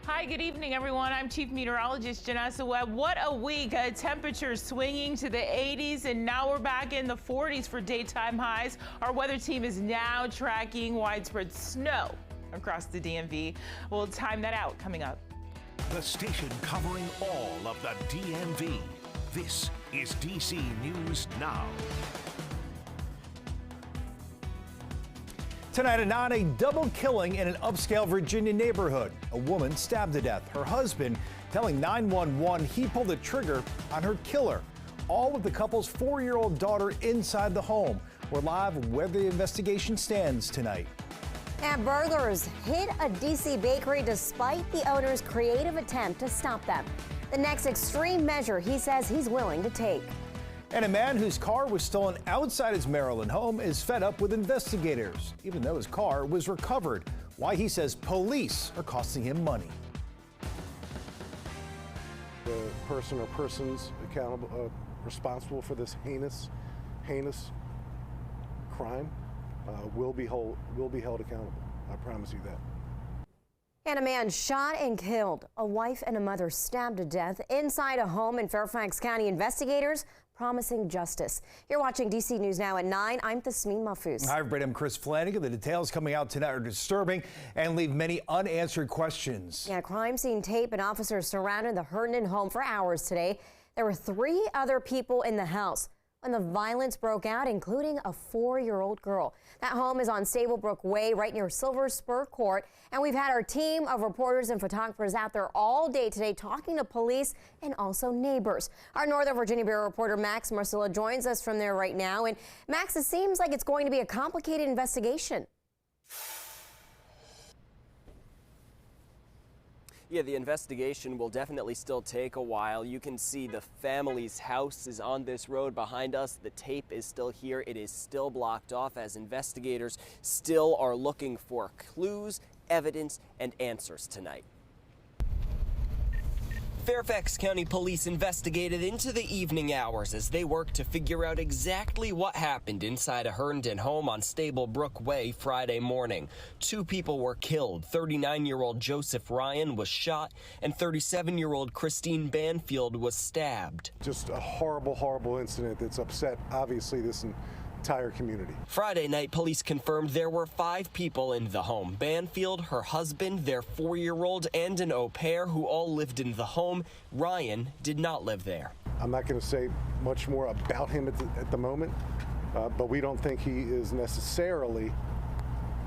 Hi, good evening, everyone. I'm Chief Meteorologist Janessa Webb. What a week. Temperatures swinging to the 80s, and now we're back in the 40s for daytime highs. Our weather team is now tracking widespread snow across the DMV. We'll time that out coming up. The station covering all of the DMV. This is DC News Now. Tonight at 9, a double killing in an upscale Virginia neighborhood. A woman stabbed to death. Her husband telling 911 he pulled the trigger on her killer. All with the couple's 4-year-old daughter inside the home. We're live where the investigation stands tonight. And burglars hit a DC bakery despite the owner's creative attempt to stop them. The next extreme measure he says he's willing to take. And a man whose car was stolen outside his Maryland home is fed up with investigators, even though his car was recovered. Why he says police are costing him money. The person or persons accountable, responsible for this heinous crime will be held accountable. I promise you that. And a man shot and killed. A wife and a mother stabbed to death inside a home in Fairfax County. Investigators promising justice. You're watching DC News Now at 9. I'm Tasmin Mahfouz. Hi, everybody. I'm Chris Flanagan. The details coming out tonight are disturbing and leave many unanswered questions. Yeah, crime scene tape and officers surrounded the Herndon home for hours today. There were 3 other people in the house when the violence broke out, including a 4-year-old girl. That home is on Stablebrook Way, right near Silver Spur Court. And we've had our team of reporters and photographers out there all day today talking to police and also neighbors. Our Northern Virginia Bureau reporter Max Marcilla joins us from there right now. And Max, it seems like it's going to be a complicated investigation. Yeah, the investigation will definitely still take a while. You can see the family's house is on this road behind us. The tape is still here. It is still blocked off as investigators still are looking for clues, evidence, and answers tonight. Fairfax County Police investigated into the evening hours as they worked to figure out exactly what happened inside a Herndon home on Stablebrook Way Friday morning. 2 people were killed. 39-year-old Joseph Ryan was shot, and 37-year-old Christine Banfield was stabbed. Just a horrible, horrible incident that's upset, obviously, this entire community. Friday night, police confirmed there were 5 people in the home. Banfield, her husband, their 4-year-old, and an au pair who all lived in the home. Ryan did not live there. I'm not going to say much more about him at the moment, but we don't think he is necessarily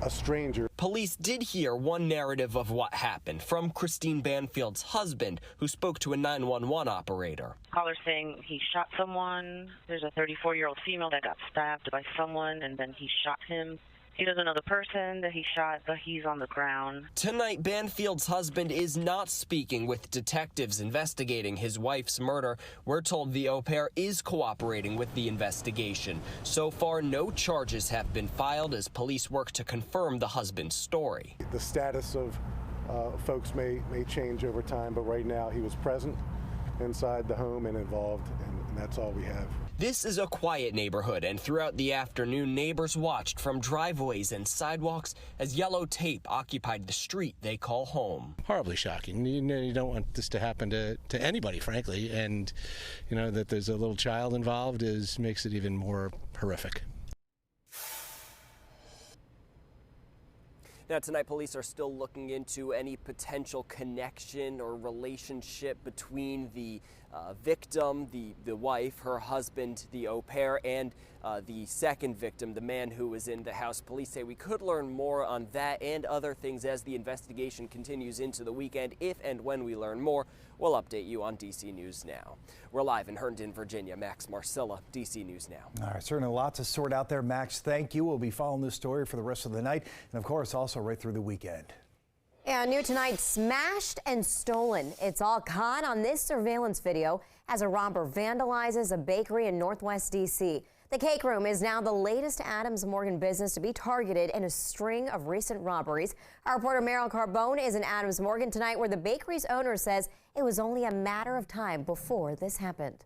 a stranger. Police did hear one narrative of what happened from Christine Banfield's husband, who spoke to a 911 operator. Caller saying he shot someone. There's a 34-year-old female that got stabbed by someone, and then he shot him. He doesn't know the person that he shot, but he's on the ground. Tonight, Banfield's husband is not speaking with detectives investigating his wife's murder. We're told the au pair is cooperating with the investigation. So far, no charges have been filed as police work to confirm the husband's story. The status of folks may change over time, but right now he was present inside the home and involved, and that's all we have. This is a quiet neighborhood, and throughout the afternoon, neighbors watched from driveways and sidewalks as yellow tape occupied the street they call home. Horribly shocking. You don't want this to happen to anybody, frankly, and that there's a little child involved makes it even more horrific. Now, tonight, police are still looking into any potential connection or relationship between the victim, the wife, her husband, the au pair, and the second victim, the man who was in the house. Police say we could learn more on that and other things as the investigation continues into the weekend. If and when we learn more, we'll update you on DC News Now. We're live in Herndon, Virginia. Max Marcilla, DC News Now. All right, certainly a lot to sort out there, Max. Thank you. We'll be following this story for the rest of the night, and of course, also right through the weekend. Yeah, new tonight, smashed and stolen. It's all caught on this surveillance video as a robber vandalizes a bakery in Northwest DC. The Cake Room is now the latest Adams Morgan business to be targeted in a string of recent robberies. Our reporter Meryl Carbone is in Adams Morgan tonight, where the bakery's owner says it was only a matter of time before this happened.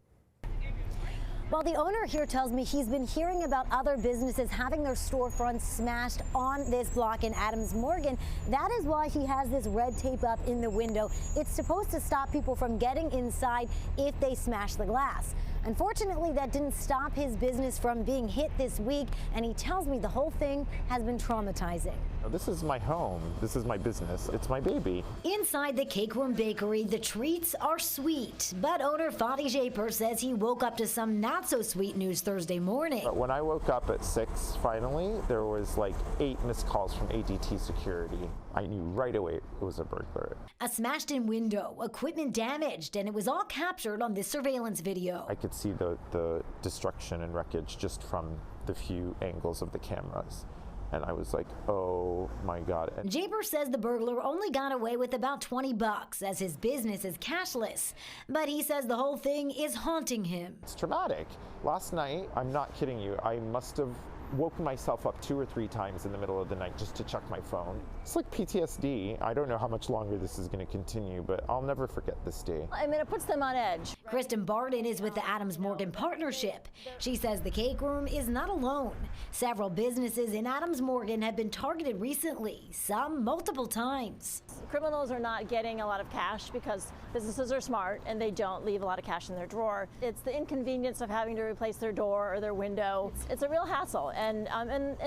Well, the owner here tells me he's been hearing about other businesses having their storefronts smashed on this block in Adams Morgan. That is why he has this red tape up in the window. It's supposed to stop people from getting inside if they smash the glass. Unfortunately, that didn't stop his business from being hit this week, and he tells me the whole thing has been traumatizing. This is my home. This is my business. It's my baby. Inside the Cake Room Bakery, the treats are sweet, but owner Fadi Japer says he woke up to some not so sweet news Thursday morning. But when I woke up at 6, finally, there was like 8 missed calls from ADT security. I knew right away it was a burglar. A smashed in window, equipment damaged, and it was all captured on this surveillance video. I could see the destruction and wreckage just from the few angles of the cameras. And I was like, oh my God. Japer says the burglar only got away with about $20 as his business is cashless. But he says the whole thing is haunting him. It's traumatic. Last night, I'm not kidding you, I must have woken myself up 2 or 3 times in the middle of the night just to check my phone. It's like PTSD. I don't know how much longer this is going to continue, but I'll never forget this day. I mean, it puts them on edge. Kristen Barden is with the Adams Morgan Partnership. She says the Cake Room is not alone. Several businesses in Adams Morgan have been targeted recently, some multiple times. Criminals are not getting a lot of cash because businesses are smart and they don't leave a lot of cash in their drawer. It's the inconvenience of having to replace their door or their window. It's a real hassle. And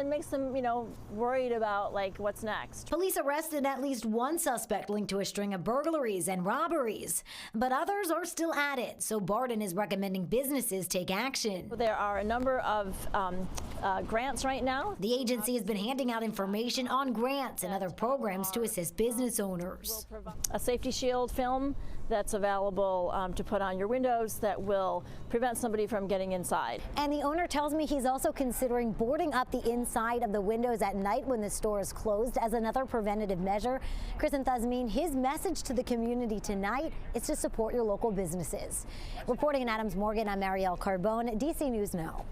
makes them, worried about like what's next. Police arrested at least one suspect linked to a string of burglaries and robberies, but others are still at it. So Barden is recommending businesses take action. There are a number of grants right now. The agency has been handing out information on grants and other programs to assist business owners. A safety shield film that's available to put on your windows that will prevent somebody from getting inside. And the owner tells me he's also considering boarding up the inside of the windows at night when the store is closed as another preventative measure. Chris and Thasmin, his message to the community tonight is to support your local businesses. Reporting in Adams Morgan, I'm Marielle Carbone, DC News Now.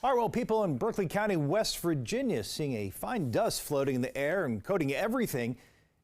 All right, well, people in Berkeley County, West Virginia, seeing a fine dust floating in the air and coating everything,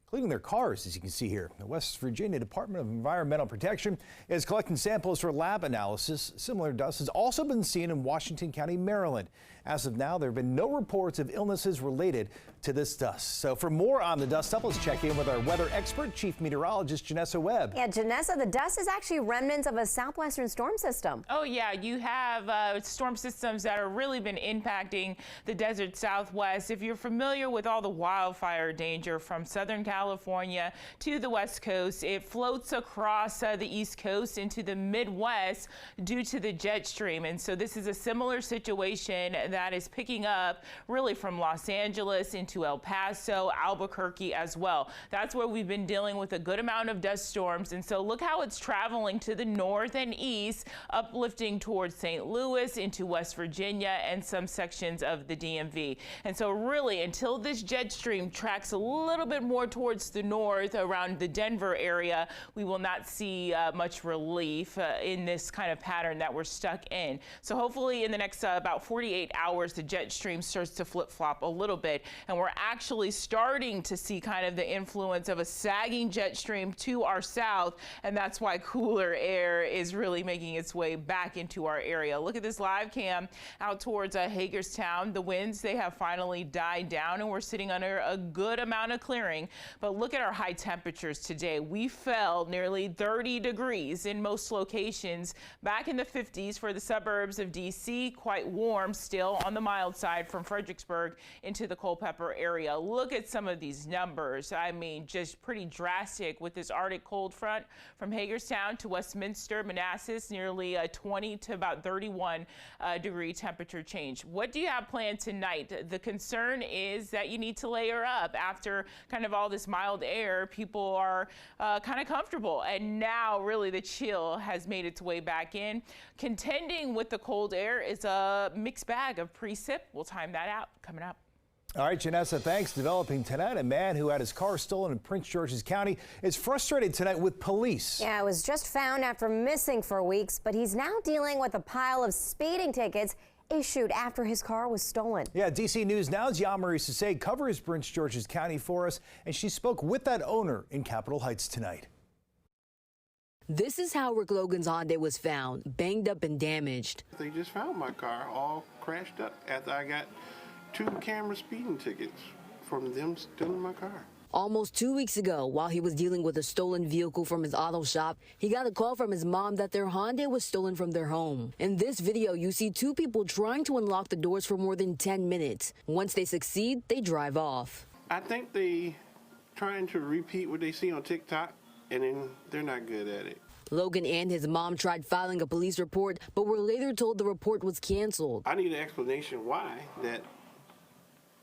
including their cars, as you can see here. The West Virginia Department of Environmental Protection is collecting samples for lab analysis. Similar dust has also been seen in Washington County, Maryland. As of now, there have been no reports of illnesses related to this dust. So for more on the dust up, let's check in with our weather expert, Chief Meteorologist Janessa Webb. Yeah, Janessa, the dust is actually remnants of a southwestern storm system. Oh, yeah, you have storm systems that have really been impacting the desert Southwest. If you're familiar with all the wildfire danger from Southern California to the West Coast, it floats across the East Coast into the Midwest due to the jet stream. And so this is a similar situation that is picking up really from Los Angeles into El Paso, Albuquerque as well. That's where we've been dealing with a good amount of dust storms. And so look how it's traveling to the north and east, uplifting towards St. Louis into West Virginia and some sections of the DMV. And so really, until this jet stream tracks a little bit more towards the north around the Denver area, we will not see much relief in this kind of pattern that we're stuck in. So hopefully in the next about 48 hours, the jet stream starts to flip-flop a little bit, and we're actually starting to see kind of the influence of a sagging jet stream to our south, and that's why cooler air is really making its way back into our area. Look at this live cam out towards Hagerstown. The winds, they have finally died down, and we're sitting under a good amount of clearing. But look at our high temperatures today. We fell nearly 30 degrees in most locations, back in the 50s for the suburbs of DC, quite warm still on the mild side from Fredericksburg into the Culpeper area. Look at some of these numbers. I mean, just pretty drastic with this Arctic cold front from Hagerstown to Westminster, Manassas, nearly 20 to about 31 degree temperature change. What do you have planned tonight? The concern is that you need to layer up. After kind of all this mild air, people are kind of comfortable, and now really the chill has made its way back in. Contending with the cold air is a mixed bag of precip. We'll time that out coming up. All right, Janessa, thanks. Developing tonight, a man who had his car stolen in Prince George's County is frustrated tonight with police. Yeah, it was just found after missing for weeks, but he's now dealing with a pile of speeding tickets issued after his car was stolen. Yeah, DC News Now's Yamari Sase covers Prince George's County for us, and she spoke with that owner in Capitol Heights tonight. This is how Rick Logan's Hyundai was found, banged up and damaged. They just found my car all crashed up after I got 2 camera speeding tickets from them stealing my car. Almost 2 weeks ago, while he was dealing with a stolen vehicle from his auto shop, he got a call from his mom that their Hyundai was stolen from their home. In this video, you see 2 people trying to unlock the doors for more than 10 minutes. Once they succeed, they drive off. I think they trying to repeat what they see on TikTok, and then they're not good at it. Logan and his mom tried filing a police report, but were later told the report was canceled. I need an explanation why that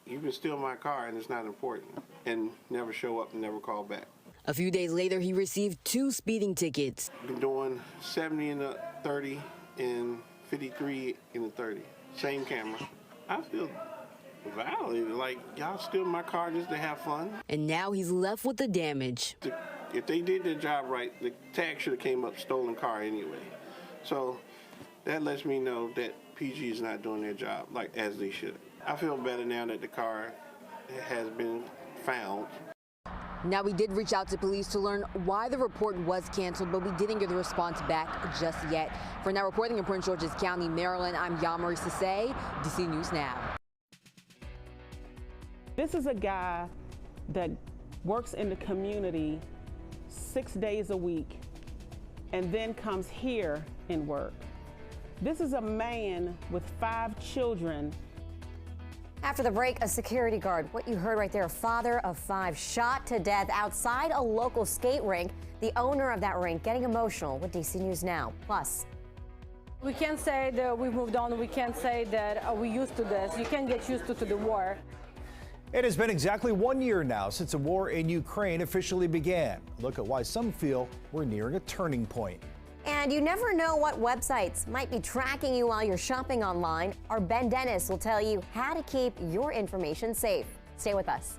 you can steal my car and it's not important, and never show up and never call back. A few days later, he received 2 speeding tickets. Been doing 70 in the 30 and 53 in the 30. Same camera. I feel violated, like y'all steal my car just to have fun. And now he's left with the damage. If they did their job right, the tag should have came up stolen car anyway. So that lets me know that PG is not doing their job like as they should. I feel better now that the car has been found. Now, we did reach out to police to learn why the report was canceled, but we didn't get the response back just yet. For now, reporting in Prince George's County, Maryland, I'm Yamari Sase, DC News Now. This is a guy that works in the community 6 days a week and then comes here and work. This is a man with 5 children. After the break, a security guard. What you heard right there, a father of 5 shot to death outside a local skate rink. The owner of that rink getting emotional with DC News Now. Plus, we can't say that we've moved on. We can't say that we're used to this. You can't get used to the war. It has been exactly 1 year now since the war in Ukraine officially began. Look at why some feel we're nearing a turning point. and you never know what websites might be tracking you while you're shopping online. Our Ben Dennis will tell you how to keep your information safe. Stay with us.